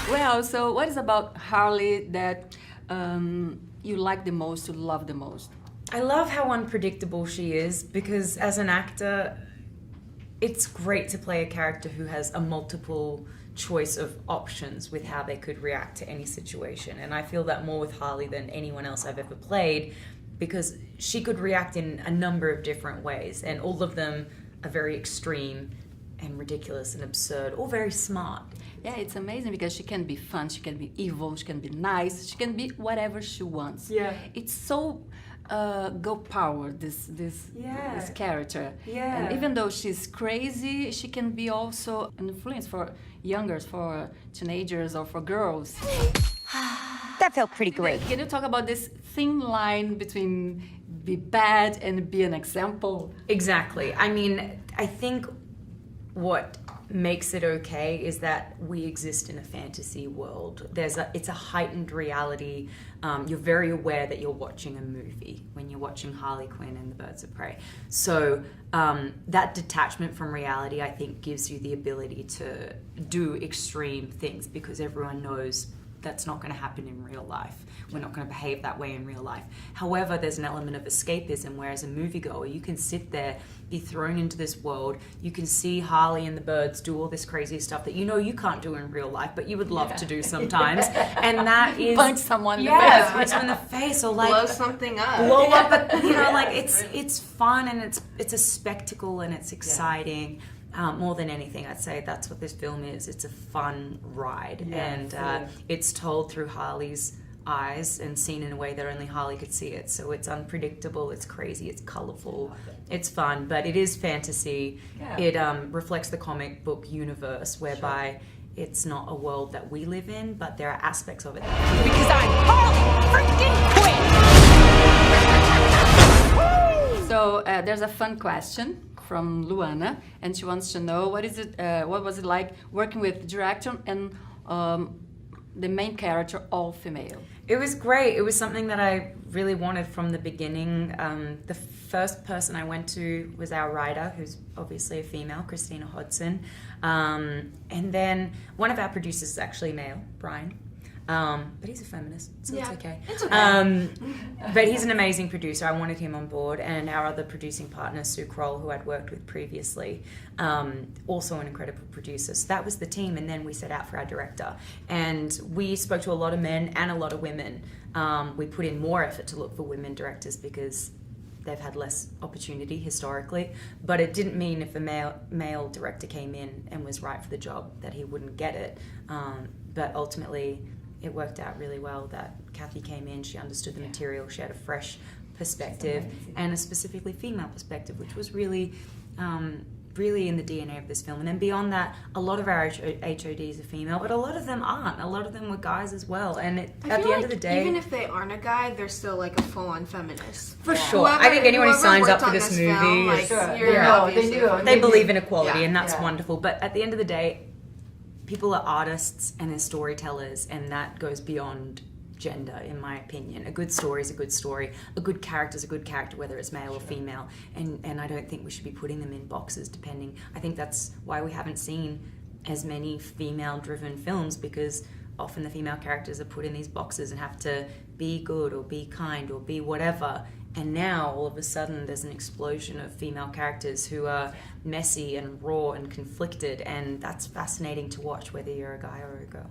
Well, so what is about Harley that you like the most, you love the most? I love how unpredictable she is because as an actor, it's great to play a character who has a multiple choice of options with how they could react to any situation. And I feel that more with Harley than anyone else I've ever played because she could react in a number of different ways, and all of them are very extreme and ridiculous and absurd, or very smart. Yeah, it's amazing because she can be fun, she can be evil, she can be nice, she can be whatever she wants. Yeah. It's so go power, this character. Yeah. And even though she's crazy, she can be also an influence for youngers, for teenagers, or for girls. That felt pretty great. Can you talk about this thin line between be bad and be an example? Exactly. I mean, I think what makes it okay is that we exist in a fantasy world. It's a heightened reality. You're very aware that you're watching a movie when you're watching Harley Quinn and the Birds of Prey. So that detachment from reality, I think, gives you the ability to do extreme things because everyone knows that's not going to happen in real life. We're not going to behave that way in real life. However, there's an element of escapism where as a moviegoer, you can sit there, be thrown into this world. You can see Harley and the birds do all this crazy stuff that you know you can't do in real life, but you would love to do sometimes. And that is... Punch someone in the face. punch them in the face or like... Blow something up. Blow up, like it's fun and it's a spectacle and it's exciting. More than anything, I'd say that's what this film is. It's a fun ride, and it's told through Harley's eyes and seen in a way that only Harley could see it. So it's unpredictable, it's crazy, it's colourful, it's fun, but it is fantasy. Yeah. It reflects the comic book universe, whereby it's not a world that we live in, but there are aspects of it. Because I'm Harley freaking Quinn! So there's a fun question from Luana, and she wants to know what was it like working with the director and the main character all female? It was great. It was something that I really wanted from the beginning. The first person I went to was our writer, who's obviously a female, Christina Hodson, and then one of our producers is actually male, Brian. But he's a feminist, so it's okay. It's okay. But he's an amazing producer. I wanted him on board, and our other producing partner, Sue Kroll, who I'd worked with previously, also an incredible producer. So that was the team, and then we set out for our director. And we spoke to a lot of men and a lot of women. We put in more effort to look for women directors because they've had less opportunity historically, but it didn't mean if a male director came in and was right for the job that he wouldn't get it. But ultimately, it worked out really well that Kathy came in, she understood the material, she had a fresh perspective and a specifically female perspective, which was really in the DNA of this film. And then beyond that, a lot of our HODs are female, but a lot of them aren't. A lot of them were guys as well. And at the end of the day... even if they aren't a guy, they're still like a full-on feminist. For sure. I think anyone who signs up for this movie... They believe in equality, and that's wonderful. But at the end of the day, people are artists and they're storytellers, and that goes beyond gender, in my opinion. A good story is a good story. A good character is a good character, whether it's male or female. And I don't think we should be putting them in boxes depending. I think that's why we haven't seen as many female-driven films, because often the female characters are put in these boxes and have to be good or be kind or be whatever. And now, all of a sudden, there's an explosion of female characters who are messy and raw and conflicted, and that's fascinating to watch, whether you're a guy or a girl.